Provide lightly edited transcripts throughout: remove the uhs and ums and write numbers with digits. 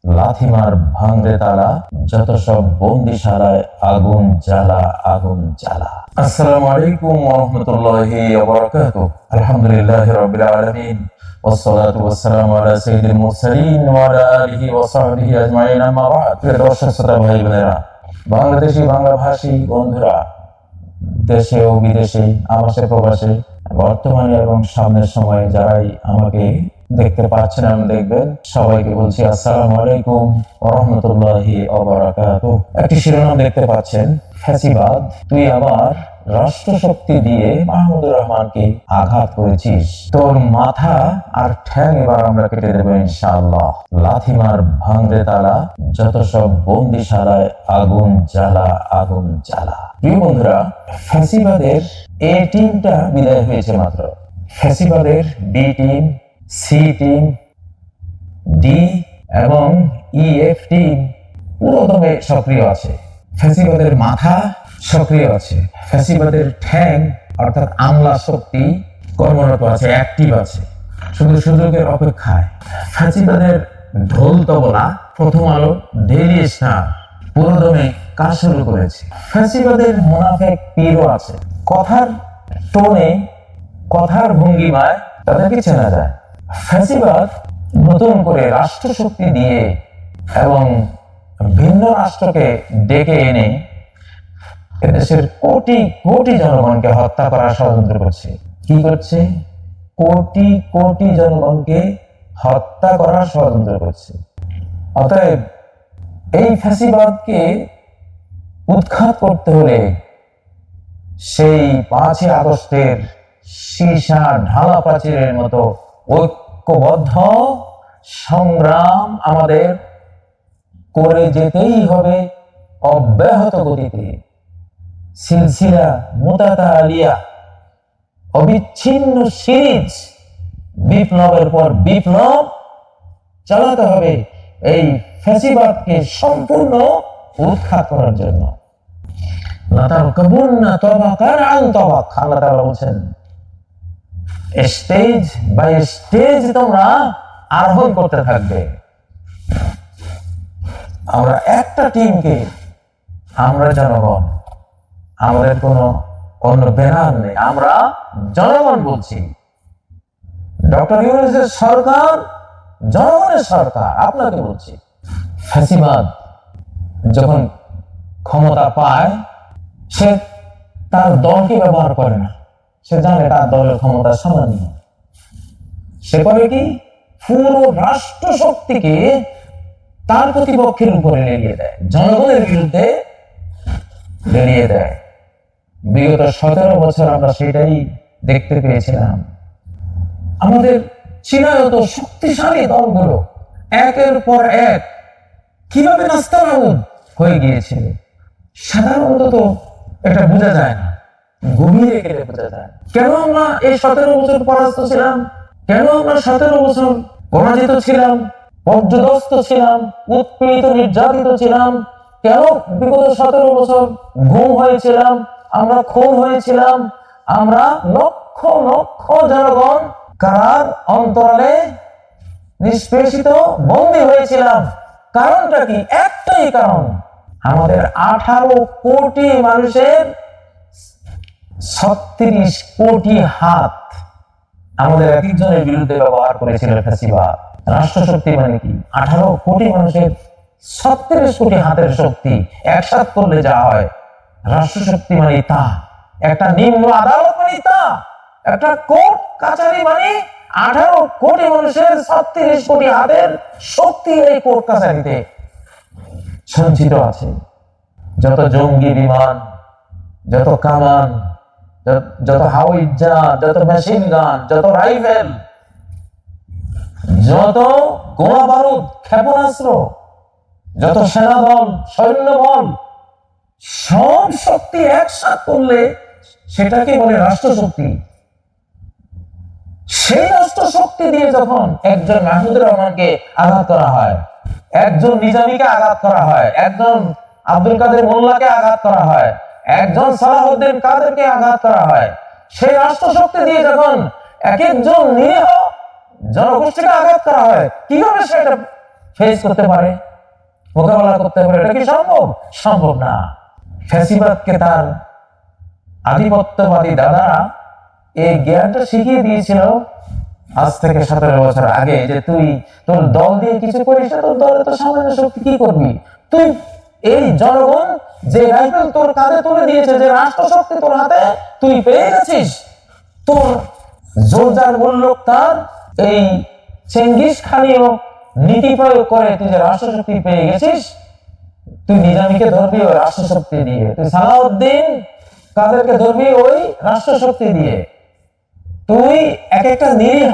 লাথিমার ভাঙরে তালা, যত সব বন্দিশালায় আগুন জ্বালা, আগুন জ্বালা। আসসালামু আলাইকুম ওয়া রাহমাতুল্লাহি ওয়া বারাকাতুহু। আলহামদুলিল্লাহি রাব্বিল আলামিন, ওয়াসসালাতু ওয়াসসালামু আলা সাইয়্যিদিল মুরসালিন ওয়া আলা আলিহি ওয়া সাহবিহি আজমাইন, আম্মা বা'দ। প্রিয় দর্শক শ্রোতা ভাই বোনেরা, বাংলাদেশি বাংলাভাষী বন্ধুরা, দেশে ও বিদেশে, আবাসে প্রবাসে, বর্তমানে এবং সামনের সময়ে যারাই আমাকে দেখতে পাচ্ছেন এবং দেখবেন, সবাইকে বলছি আসসালামু আলাইকুম ওয়া রাহমাতুল্লাহি ওয়া বারাকাতুহু। একটি শিরোনাম দেখতে পাচ্ছেন, ফ্যাসিবাদ, তুই আমার রাষ্ট্রশক্তি দিয়ে মাহমুদুর রহমানকে আঘাত করেছিস, তোর মাথা আর ঠ্যাং এবার আমরা কেটে দেবো ইনশাআল্লাহ। লাথিমার ভাঙরে তালা, যত সব বন্দিশালায় আগুন জ্বালা, আগুন জ্বালা। প্রিয় বন্ধুরা, ফ্যাসিবাদের এ টিমটা বিদায় হয়েছে মাত্র। ফ্যাসিবাদের B team, C team, D এবং ইএফ টিম পুরোদমে সক্রিয় আছে। ফ্যাসিবাদের মাথা সক্রিয় আছে, ফ্যাসিবাদের ঠ্যাং অর্থাৎ আমলা শক্তি কর্মরত আছে, অ্যাক্টিভ আছে, শুধু সুযোগের অপেক্ষায়। ফ্যাসিবাদের ঢোল তবলা, প্রথম আলো, ডেইলি স্টার পুরোদমে কাজ শুরু করেছে। ফ্যাসিবাদের মুনাফেক পীরও আছে, কথার টোনে, কথার ভঙ্গিমায় তাদেরকে চেনা যায়। ফ্যাসিবাদ নতুন করে রাষ্ট্রশক্তি দিয়ে এবং ভিন্ন রাষ্ট্রকে ডেকে এনে এদেশের কোটি কোটি জনগণকে হত্যা করার ষড়যন্ত্র করছে। কি করছে? কোটি কোটি জনগণকে হত্যা করার ষড়যন্ত্র করছে। অতএব এই ফ্যাসিবাদকে উৎখাত করতে হলে সেই 5ই আগস্টের সীসা ঢালা প্রাচীরের মতো ঐক্যবদ্ধ সংগ্রাম আমাদের করে যেতেই হবে অব্যাহত গতিতে। সিলসিলা মুতাতালিয়া, অবিচ্ছিন্ন সিরিজ, বিপ্লবের পর বিপ্লব চালাতে হবে এই ফ্যাসিবাদকে সম্পূর্ণ উৎখাত করার জন্য। আল্লাহ তাআলা বলছেন, স্টেজ বাই স্টেজ তোমরা আরোহণ করতে থাকবে। আমরা একটা টিমকে, আমরা জনগণ, আমাদের কোনো অন্য ব্যানার নেই, আমরা জনগণ বলছি। ডক্টর ইউনূসের সরকার জনগণের সরকার, আপনাকে বলছি। ফ্যাসিবাদ যখন ক্ষমতা পায়, সে তার দলকে ব্যবহার করে না, সে জানে তার দলের ক্ষমতা সামান্য। সে করে কি? পুরো রাষ্ট্র শক্তিকে তার প্রতিপক্ষের উপরে লেলিয়ে দেয়, জনগণের বিরুদ্ধে লেলিয়ে দেয়। বিগত 17 বছর আমরা সেটাই দেখতে পেয়েছিলাম। আমাদের চিরায়ত শক্তিশালী দলগুলো একের পর এক কিভাবে নাস্তানাবুদ হয়ে গিয়েছিল, সাধারণত তো এটা বোঝা যায় না, গভীরে গেলে বোঝা যায়। কেন আমরা এই 17 বছর পরাস্ত ছিলাম? কেন আমরা 17 বছর পরাজিত ছিলাম, পর্যদস্ত ছিলাম, উৎপীড়িত নির্যাতিত ছিলাম? কেন বিগত 17 বছর গুম হয়েছিলাম, আমরা খুন হয়েছিলাম, আমরা লক্ষ লক্ষ জনগণ কারার অন্তরালে নিষ্পেষিত বন্দী হয়েছিলাম? কারণটা কি? একটাই কারণ, আমাদের 18 কোটি মানুষের 36 কোটি হাত আমাদের এক একজনের বিরুদ্ধে ব্যবহার করেছিল ফ্যাসিবাদ। রাষ্ট্রশক্তি মানে কি? 18 কোটি মানুষের 36 কোটি হাতের শক্তি একসাথ করলে যা হয়। রাষ্ট্রশক্তি মানে তা, একটা নিম্ন আদালত মানে তা, একটা কোর্ট কাছারি মানে 18 কোটি মানুষের 36 কোটি হাতের শক্তি এই কোর্ট কাছারিতে সঞ্চিত আছে। যত জঙ্গি বিমান, যত কামান, যত হাওয়াইজা, যত মেশিন গান, যত রাইফেল, যত গোলা বারুদ, ক্ষেপণাস্ত্র, যত সেনাদল, সৈন্যবল, সব শক্তি একসাথ করলে সেটাকে বলে রাষ্ট্রশক্তি। সেই রাষ্ট্রশক্তি দিয়ে যখন একজন মাহমুদুর রহমানকে আঘাত করা হয়, একজন নিজামীকে আঘাত করা হয়, একজন আব্দুল কাদের মোল্লাকে আঘাত করা হয়, একজন সালাহউদ্দিন কাদেরকে আঘাত করা হয়, সেই রাষ্ট্রশক্তি দিয়ে যখন এক একজন নিরীহ জনগোষ্ঠীকে আঘাত করা হয়, কিভাবে সেটা ফেস করতে পারে, মোকাবেলা করতে পারে? এটা কি সম্ভব? সম্ভব না। ফ্যাসিবাদকে তার আধিপত্যবাদী দাদারা এই জ্ঞানটা শিখিয়ে দিয়েছিল আজ থেকে 17 বছর আগে, যে তুই তোর দল দিয়ে কিছু করিস না, তোর দলে তো সামান্য শক্তি, কি করবি তুই? এই জনগণ যে রাইফেল তোর কাঁধে তুলে দিয়েছে, যে রাষ্ট্র শক্তি তোর হাতে তুই পেয়ে গেছিস, তোর জোরজার মূল্যক তার এই চেঙ্গিস খানীয় নীতি প্রয়োগ করে তুই যে রাষ্ট্র শক্তি পেয়ে গেছিস, তুই নিজামীকে ধরবি ওই রাষ্ট্র শক্তি দিয়ে, তুই সালাউদ্দিন কাদেরকে ধরবি ওই রাষ্ট্র শক্তি দিয়ে, তুই এক একটা নিরীহ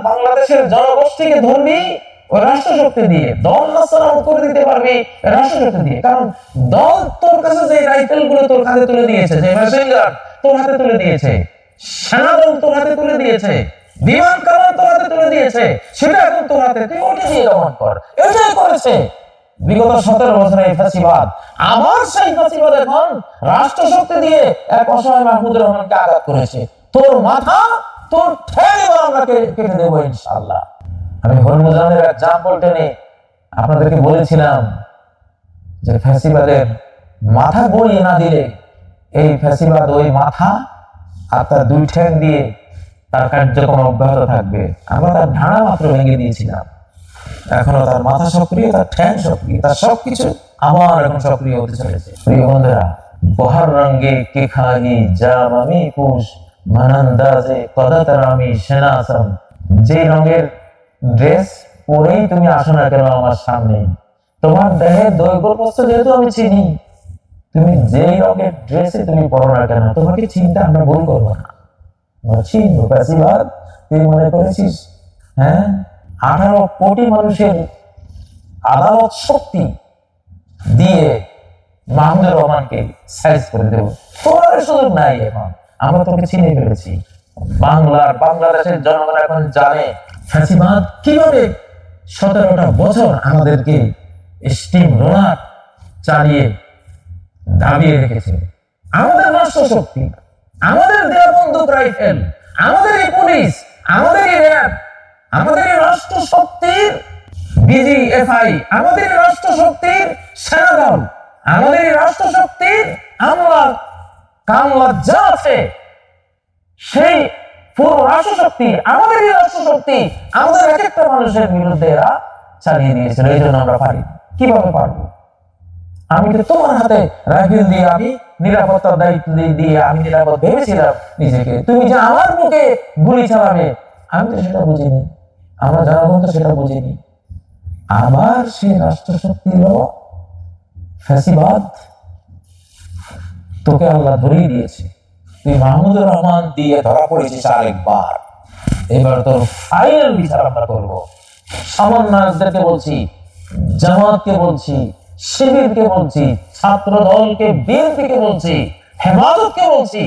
বাংলাদেশের জনগোষ্ঠীকে ধরবি ওই রাষ্ট্র শক্তি দিয়ে, দল নাস্তানাবুদ করে দিতে পারবি রাষ্ট্র শক্তি দিয়ে। কারণ দল তোর কাছে যে রাইফেল গুলো তোর হাতে তুলে দিয়েছে, যে মেশিন গান তোর হাতে তুলে দিয়েছে, সেনাদল তোর হাতে তুলে দিয়েছে, বিমান কামান তোর হাতে তুলে দিয়েছে, সেটা এখন তোর হাতে, তুই ওটা দিয়ে দমন কর। এটাই করেছে বিগত 17 বছরে এই ফ্যাসিবাদ। আবার সেই ফ্যাসিবাদ এখন রাষ্ট্র শক্তি দিয়ে এক অসহায় মাহমুদুর রহমানকে আঘাত করেছে। তোর মাথা, তোর ঠ্যাং এবার আমরা কেটে দেবো ইনশাআল্লাহ। আমি হরমুজানের এক্সাম্পল টেনে আপনাদেরকে বলেছিলাম যে ফ্যাসিবাদের মাথা গড়িয়ে না দিলে এই ফ্যাসিবাদ ওই মাথা আর তার 2 ঠ্যাং দিয়ে তার কার্যক্রম অব্যাহত থাকবে। আমরা তার ঢাড়া মাত্র ভেঙে দিয়েছিলাম, এখনো তার মাথা সক্রিয়, তার ঠ্যাং সক্রিয়, তার সবকিছু আবার এখন সক্রিয় হতে চলেছে। প্রিয় বন্ধুরা, বহার রঙ্গে কে খাহি জাম আমি পুষ মানান্দাজে কদাতার আমি সেনাসম, যে রঙের ড্রেস পরেই তুমি আসো না কেন আমার সামনে, তোমার দেহের দৈর্ঘ্য প্রস্থ যেহেতু আমি চিনি, তুমি যেই রঙের ড্রেসে তুমি পরো না কেন, তোমাকে চিন্তা আমরা ভুল করবো না, আমরা চিনবো। ফ্যাসিবাদ তুই মনে করেছিস 18 কোটি মানুষের আদালত শক্তি দিয়ে মাহমুদুর রহমানকে সাইজ করে দেব, তোর সুযোগ নাই। এখন আমরা তোকে চিনে ফেলেছি। বাংলাদেশের জনগণ এখন জানে ফ্যাসিবাদ কিভাবে 17টা বছর আমাদেরকে স্টিম রোলার চালিয়ে দাবিয়ে রেখেছে। আমাদের রাষ্ট্র শক্তি, আমাদের দেয়া বন্দুক রাইফেল, আমাদের এই পুলিশ, আমাদের এই র্যাব, আমাদের এই রাষ্ট্র শক্তির বিজিএফআই, আমাদের এই রাষ্ট্র শক্তির সেনাদল, আমাদের এই রাষ্ট্র শক্তির আমলা কামলা যা আছে, সেই পুরো রাষ্ট্র শক্তি, আমাদের এই রাষ্ট্র শক্তি আমাদের এক একটা মানুষের বিরুদ্ধে এরা চালিয়ে দিয়েছিল। এই জন্য আমরা পারি। কিভাবে পারবো? আমি তো তোমার হাতে রাইফেল দিয়ে, আমি নিরাপত্তার দায়িত্ব দিয়ে আমি নিরাপদ ভেবেছিলাম নিজেকে, তুমি যে আমার মুখে গুলি চালাবে, আমি তো সেটা বুঝিনি, আমরা জনগণ তো সেটা বুঝিনি। আবার সেই রাষ্ট্র শক্তি হলো ফ্যাসিবাদ, তোকে আল্লাহ ধরিয়ে দিয়েছে, তুই মাহমুদুর রহমান দিয়ে ধরা পড়েছিস আরেকবার। এবার তোর ফাইনাল বিচার আমরা করবো। সমন্বয়কদেরকে বলছি, জামাতকে বলছি, শিবিরকে বলছি, ছাত্র দলকে, বিএনপিকে বলছি, হেফাজতকে বলছি,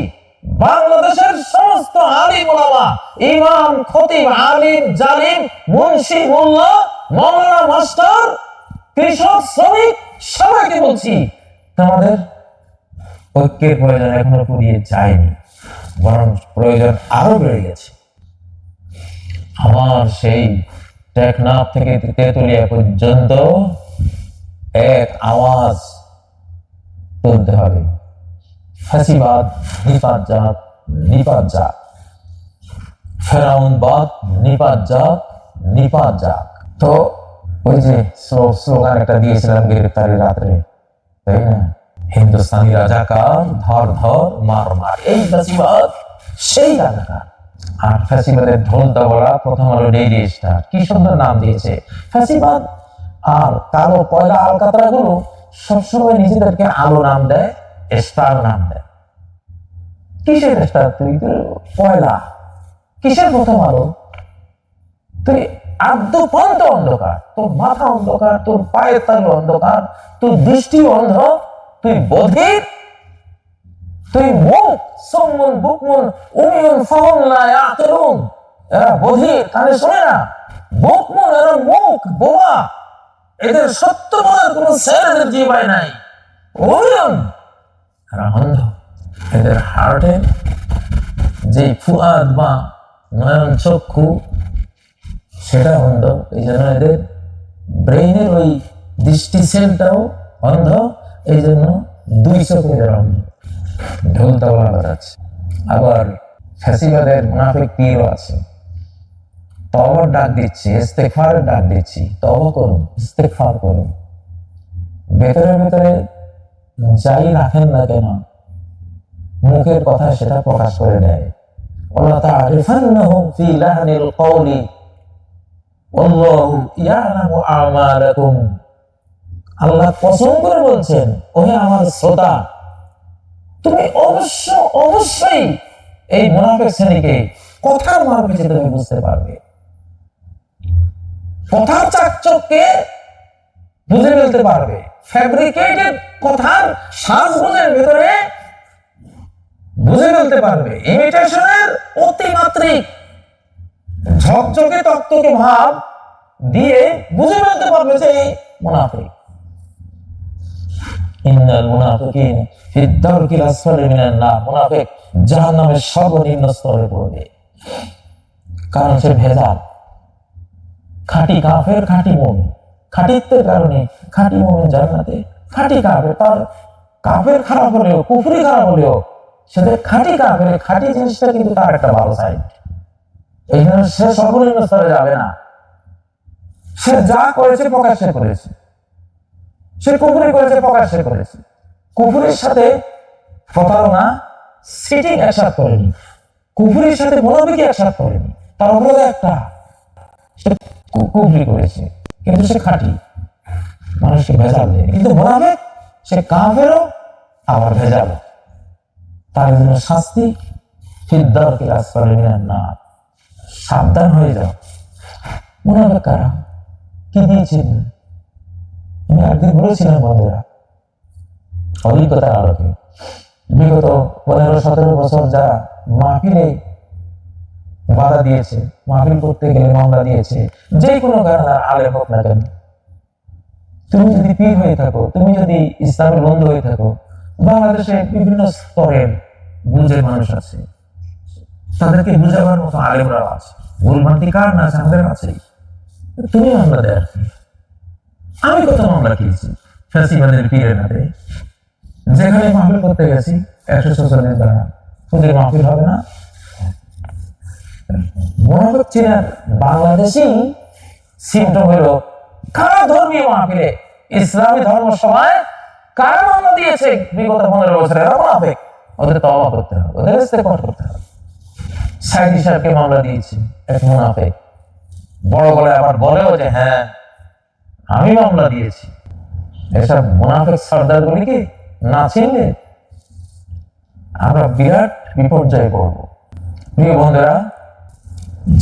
বাংলাদেশের সমস্ত আলিম ওলামা, ইমাম, খতিব, আলিম, জালিম, মুন্সি, মোল্লা, মাওলানা, মাস্টার, কৃষক, শ্রমিক, সবাইকে বলছি, তোমাদের ঐক্যের প্রয়োজন এখনো ফুরিয়ে যায়নি, বরং প্রয়োজন আরো বেড়ে গেছে। আমার সেই টেকনাফ থেকে তেতুলিয়া পর্যন্ত এক আওয়াজ তুলতে হবে, ফ্যাসিবাদ নিপাত যাক, নিপাত যাক, ফেরাউনবাদ নিপাত যাক, নিপাত যাক। তো ওই যে স্লোগান একটা দিয়েছিলাম গ্রেফতারি রাত্রে, তাই না? হিন্দুস্তানি রাজাকার, ধর ধর মার মার, এই ফ্যাসিবাদ সেই রাজাকার। আর ফ্যাসিবাদের ঢোল দাবলা প্রথম আলো ডেইলি স্টার, কি সুন্দর নাম দিয়েছে ফ্যাসিবাদ। আর কালো কয়লা আলকাতরা গুলো সবসময় নিজেদেরকে আলো নাম দেয়, স্টার নাম দেয়। কিসের স্টার? তুই কয়লা, কিসের প্রথম আলো? তুই আদ্যপন্ত অন্ধকার, তোর মাথা অন্ধকার, তোর পায়ের তালু অন্ধকার, তোর দৃষ্টি অন্ধ, তুই বধির, তুই মুখ সম্মন বুকমন উমিয়ন ফাহুম লা ইয়াকিলুন, এরা বধির, কানে শোনে না, বুকমন এরা মুখ বোমা, এদের সত্য বলার কোন সেন্স জীবায় নাই, উমিয়ন এরা অন্ধ, এদের হার্টে যে ফুয়াদ বা নয়ন চক্ষু সেটা অন্ধ, এই জন্য এদের ব্রেইনের ওই দৃষ্টি সেলটাও অন্ধ, এই জন্য দুই চোখে এরা অন্ধ। ঢোল তবলা বাজাচ্ছে। আবার ফ্যাসিবাদের মুনাফিক পীরও আছে, তওবার ডাক দিচ্ছি, ইস্তেগফারের ডাক দিচ্ছি, তওবা করুন, ইস্তেগফার করুন। ভেতরে ভেতরে যাই রাখেন না কেন, মুখের কথা সেটা প্রকাশ করে দেয়। ওয়ালা তা'রিফান্নাহুম ফি লাহনিল কওলি ওয়াল্লাহু ইয়া'লামু আমালাকুম। আল্লাহ কসম করে বলছেন, ওহে আমার শ্রোতা, তুমি অবশ্যই এই মুনাফিক শ্রেণীকে কথার মারফতে তুমি বুঝতে পারবে, কথার চাকচক্যে বুঝে ফেলতে পারবে, ফ্যাব্রিকেটেড কথার সাজগোজের ভিতরে বুঝে ফেলতে পারবে, ইমিটেশনের অতিমাত্রিক ঝকঝকে তকতকে ভাব দিয়ে বুঝে ফেলতে পারবে যে এই মুনাফিক। ইন্নাল মুনাফিকিন ফি দারকিল আসফালি মিনান নার, মুনাফিক জাহান্নামের সর্বনিম্ন স্তরে পড়বে। কারণ সে ভেজাল, খাঁটি কাফের, খাঁটি মুমিন। খাঁটিত্বের কারণে খাঁটি মুমিন জান্নাতে, খাঁটি কাফের তার কাফের খারাপ হলেও, কুফরি খারাপ হলেও, সেটা খাঁটি কাফের, খাঁটি জিনিসটা কিন্তু তার একটা ভালো সাইড। এই জন্য সে সর্বনিম্ন স্তরে যাবে না। সে যা করেছে প্রকাশ্যে করেছে, সে কুফরি করেছে প্রকাশ্যে করেছে। কুফরির সাথে প্রতারণা, সিটিং একসাথে করেনি, কুফরির সাথে মুনাফিকি একসাথে করেনি, তার অপরাধ একটা, সে কুফরি করেছে কিন্তু সে খাঁটি, মানুষকে ভেজাল দেয়। কিন্তু মুনাফিক সে কাফেরও আবার ভেজাল, তার জন্য শাস্তি ফিদ দারকিল আসফালি মিনান নার। সাবধান হয়ে যাও। মুনাফিক কারা, কি দিয়েছেন? আমি একদিন বলেছিলাম বন্ধুরা, অভিজ্ঞতার আলোকে, বিগত 15-17 বছর যারা মাহফিলে বাধা দিয়েছে, মাহফিল করতে গেলে মামলা দিয়েছে, যে কোনো কারণে আলেম হোক না কেন, তুমি যদি পীর হয়ে থাকো, তুমি যদি ইসলামের বন্ধু হয়ে থাকো, বাংলাদেশে বিভিন্ন স্তরের বুঝের মানুষ আছে, তাদেরকে বুঝাবার মতো আলেমরাও আছে, ভুলভ্রান্তি কার না আছে আমাদের কাছেই। তুমি মামলা দেয়, আমি কত মামলা খেয়েছি ফ্যাসিবাদের পীরের হাতে। যেখানে মাহফিল করতে গেছি 100 জনের দ্বারা তোদের মাহফিল হবে না। মুনাফিক চেনার বাংলাদেশি সিমটম হলো, কারা ধর্মীয় মাহফিলে, ইসলামী ধর্ম সভায় কারা মামলা দিয়েছে বিগত 15 বছরে, এরা মুনাফিক। ওদের তওবা করতে হবে, ওদের ইস্তেগফার করতে হবে। সাইদি সাহেবকে মামলা দিয়েছে এক মুনাফিক, বড় গলায় আবার বলেও যে হ্যাঁ আমি মামলা দিয়েছি। এসব মুনাফিক সর্দার গুলিকে না চিনলে আমরা বিরাট বিপর্যয়ে পড়ব। প্রিয় বন্ধুরা,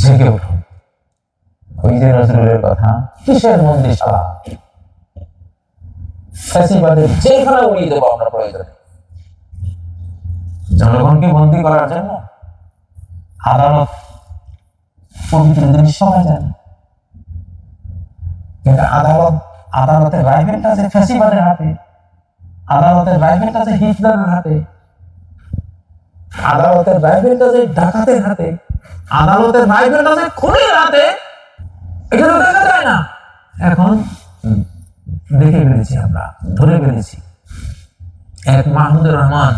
জেগে উঠুন। ওই যে নজরুলের কথা, কিসের বন্দিশালা, ফ্যাসিবাদের জেলখানা উড়িয়ে দেবো আমরা প্রয়োজনে। জনগণকে বন্দী করার জন্য আদালত পবিত্র জিনিস সবাই জানে, কিন্তু আদালতের রাইফেলটা যে ফ্যাসিবাদের হাতে, আদালতের রাইফেলটা যে হিটলারের হাতে, আদালতের রাইফেলটা যে ডাকাতের হাতে, আদালতের রাইফেলটা যে খুনির হাতে, এটা তো দেখা যায় না। এখন দেখে ফেলেছি, আমরা ধরে ফেলেছি। এক মাহমুদুর রহমান,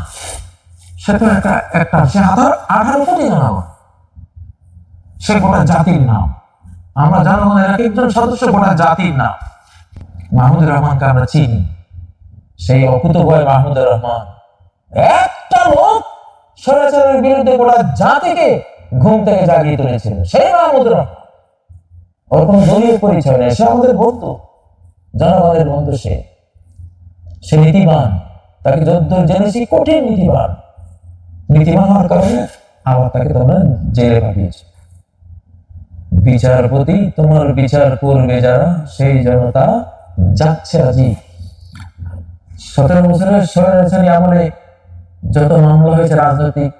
সে তো একটা সে 18 কোটি জনগণ, সে গোটা জাতির নাম। আমরা জনগণের এক একজন সদস্য গোটা জাতির নাম। মাহমুদুর রহমানকে আমরা চিনি, সেই অকুতোভয় মাহমুদুর রহমান। একটা লোক স্বৈরাচারের বিরুদ্ধে গোটা জাতিকে ঘুম থেকে জাগিয়ে তুলেছিল, সেই মাহমুদুর রহমান। ওর কোনো দলীয় পরিচয় নেই, সে আমাদের বন্ধু, জনগণের বন্ধু। সে নীতিবান, তাকে যদ্দূর জেনেছি কঠিন নীতিবান। নীতিবান হওয়ার কারণে আবার তাকে তোমরা জেলে পাঠিয়েছো। বিচারপতি তোমার বিচার করবে যারা, সেই জনতা যাচ্ছে আজি। 17 বছরের স্বৈরাচারী আমলে যত মামলা হয়েছে রাজনৈতিক,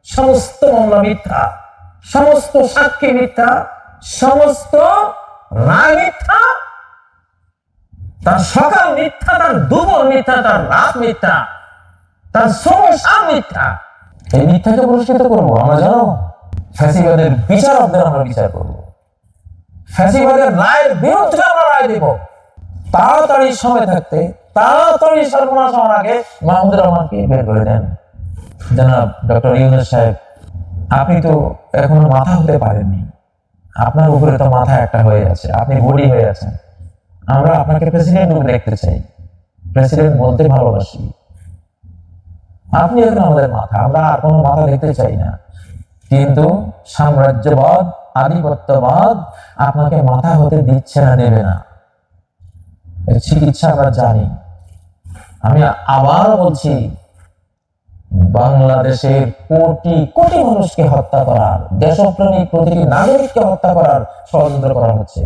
সমস্ত মামলা মিথ্যা, সমস্ত সাক্ষী মিথ্যা, সমস্ত রায় মিথ্যা, তার সকাল মিথ্যা, তার দুপুর মিথ্যা, তার রাত মিথ্যা, তার সময় মিথ্যা। এই মিথ্যাকে পুরস্কৃত করবো আমরা, জানো? ফ্যাসিবাদের বিচারকদের আমরা বিচার করবো, ফ্যাসিবাদের রায়ের বিরুদ্ধে আমরা রায় দেব। তাড়াতাড়ি সময় থাকতে, তাড়াতাড়ি সর্বনাশ হওয়ার আগে মাহমুদুর রহমানকে বের করে দেন। জনাব ডক্টর ইউনূস সাহেব, আপনি তো এখনো মাথা হতে পারেননি, আপনার উপরে তো মাথা একটা হয়ে আছে, আপনি বডি হয়ে আছেন। আমরা আপনাকে প্রেসিডেন্ট রূপে দেখতে চাই, প্রেসিডেন্ট বলতে ভালোবাসি। আপনি এখন আমাদের মাথা, আমরা আর কোনো মাথা দেখতে চাই না। কিন্তু সাম্রাজ্যবাদ, আধিপত্যবাদ আপনাকে মাথা হতে দিচ্ছে না, নেবে না। চিকিৎসা আমরা জানি। আমি আবার বলছি, বাংলাদেশের কোটি কোটি মানুষকে হত্যা করার, দেশপ্রেমিক প্রতিটি নাগরিককে হত্যা করার ষড়যন্ত্র করা হচ্ছে,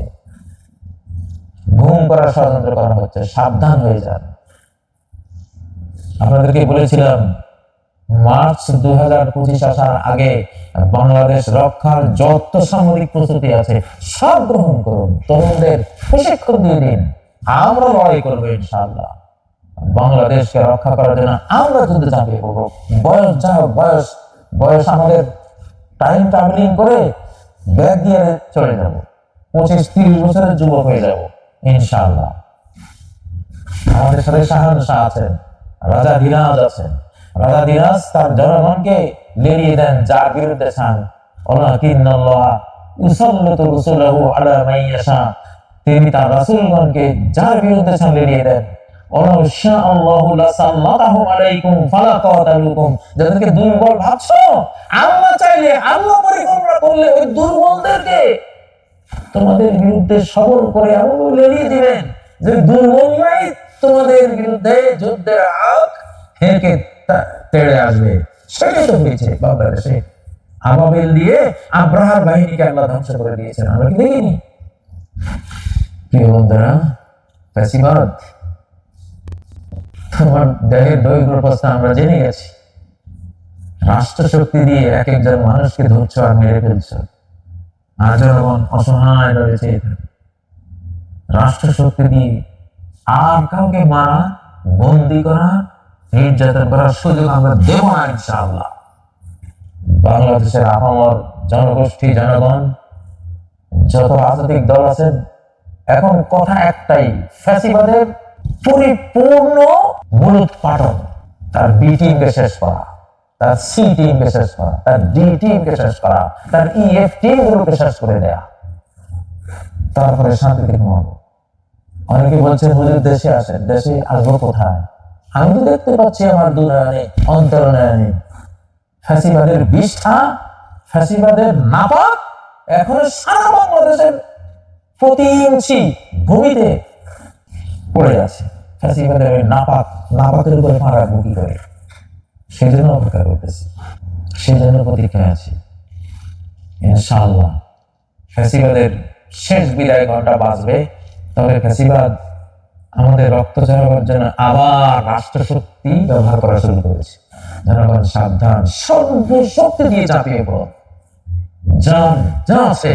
গুম করার ষড়যন্ত্র করা হচ্ছে। সাবধান হয়ে যান। আপনাদেরকে বলেছিলাম মার্চ 2025 আসার আগে বাংলাদেশ রক্ষার যত সামরিক প্রস্তুতি আছে সব গ্রহণ করুন, তরুণদের প্রশিক্ষণ দিয়ে দিন। আমরা লড়াই করবো ইনশাআল্লাহ। বাংলাদেশকে রক্ষা করার জন্য আমরা যুদ্ধে ঝাঁপিয়ে পড়বো। বয়স যা হোক, বয়স আমাদের টাইম ট্রাভেলিং করে ব্যাগ দিয়ে চলে যাব, 25-30 বছরের যুবক হয়ে যাব ইনশাআল্লাহ। আমাদের সাথে শাহ আছেন, রাজা ধীরাজ আছেন। রাজা ধীরাজ তার জনগণকে লেলিয়ে দেন যার বিরুদ্ধে চান। তিনি তার রাসূলগণকে যার বিরুদ্ধে চান লেলিয়ে দেন। যাদেরকে দুর্বল ভাবছো, আল্লাহ চাইলে, আল্লাহ পরিকল্পনা করলে ওই দুর্বলদেরকে তোমাদের বিরুদ্ধে সবল করে আল্লাহ লেলিয়ে দিবেন। যে দুর্বলরাই তোমাদের বিরুদ্ধে যুদ্ধের আগ হেঁকে তেড়ে আসবে। সেটাই তো হয়েছে বাংলাদেশে। আবাবিল দিয়ে আব্রাহার বাহিনীকে আল্লাহ ধ্বংস করে দিয়েছেন, আমরা কি দেখিনি? প্রিয় বন্ধুরা, ফ্যাসিবাদ তোমার দেহের দৈর্ঘ্য প্রস্থ আমরা জেনে গেছি। রাষ্ট্র শক্তি দিয়ে এক একজন মানুষকে ধরছো আর মেরে ফেলছো, আর জনগণ অসহায় রয়েছে। রাষ্ট্র শক্তি দিয়ে আর কাউকে মারা, বন্দি করা, নির্যাতন করার সুযোগ আমরা দেব না ইনশাআল্লাহ। বাংলাদেশের আপামর জনগোষ্ঠী, জনগণ, যত রাজনৈতিক দল আছেন, এখন কথা একটাই, ফ্যাসিবাদের পরিপূর্ণ মূলোৎপাটন, তার বি টিমকে শেষ করা, তার সি টিমকে শেষ করা, তার ডি টিমকে শেষ করা, তার ইএফ টিম গুলোকে শেষ করে দেয়া, তারপরে শান্তিতে ঘুমাবো। অনেকে বলছে হুজুর দেশে আসেন, দেশে আসবো কোথায়? আমি তো দেখতে পাচ্ছি আমার দুনয়নে, অন্তরনয়নে ফ্যাসিবাদের বিষ্ঠা, ফ্যাসিবাদের নাপাক এখন সারা বাংলাদেশের প্রতি ইঞ্চি ভূমিতে পড়ে আছে। ফ্যাসিবাদের ওই নাপাকের উপরে মারা মুখি করে, সেই জন্য অপেক্ষা করতেছি, সেই জন্য প্রতীক্ষায় আছি। ইনশাআল্লাহ ফ্যাসিবাদের শেষ বিদায় ঘন্টা বাজবে, তবে ফ্যাসিবাদ আমাদের রক্ত ঝরাবার জন্য আবার রাষ্ট্রশক্তি ব্যবহার করা শুরু করেছে। জনগণ সাবধান, সর্বশক্তি দিয়ে চাপিয়ে পড়ুন, যা আছে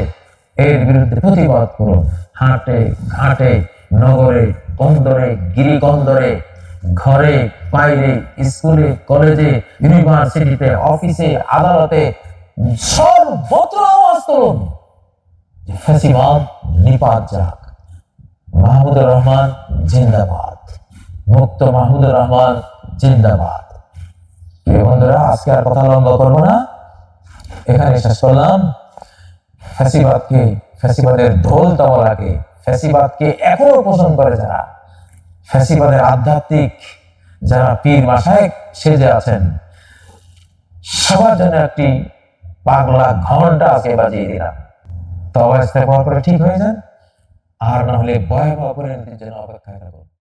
এর বিরুদ্ধে প্রতিবাদ করুন। হাটে ঘাটে, নগরে বন্দরে, গিরিকন্দরে, ঘরে বাইরে, স্কুলে কলেজে, ইউনিভার্সিটিতে, অফিসে, আদালতে, সর্বত্র আওয়াজ তুলুন, ফ্যাসিবাদ নিপাত যাক। মাহমুদুর রহমান জিন্দাবাদ, মুক্ত মাহমুদুর রহমান জিন্দাবাদ। প্রিয় বন্ধুরা, আজকে আর কথা লম্বা করবো না, এখানে শেষ করলাম। ফ্যাসিবাদকে, ফ্যাসিবাদের ঢোল তবলাকে, ফ্যাসিবাদকে এখনো পোষণ করে যারা, ফ্যাসিবাদের আধ্যাত্মিক যারা পীর মাশায়েখ সেজে আছেন, সবার জন্য একটি পাগলা ঘন্টা আজকে বাজিয়ে দিলাম। তবে ইস্তেগফার করে ঠিক হয়ে যান, আর না হলে ভয়াবহ পরিণতির জন্য অপেক্ষায় থাকুন।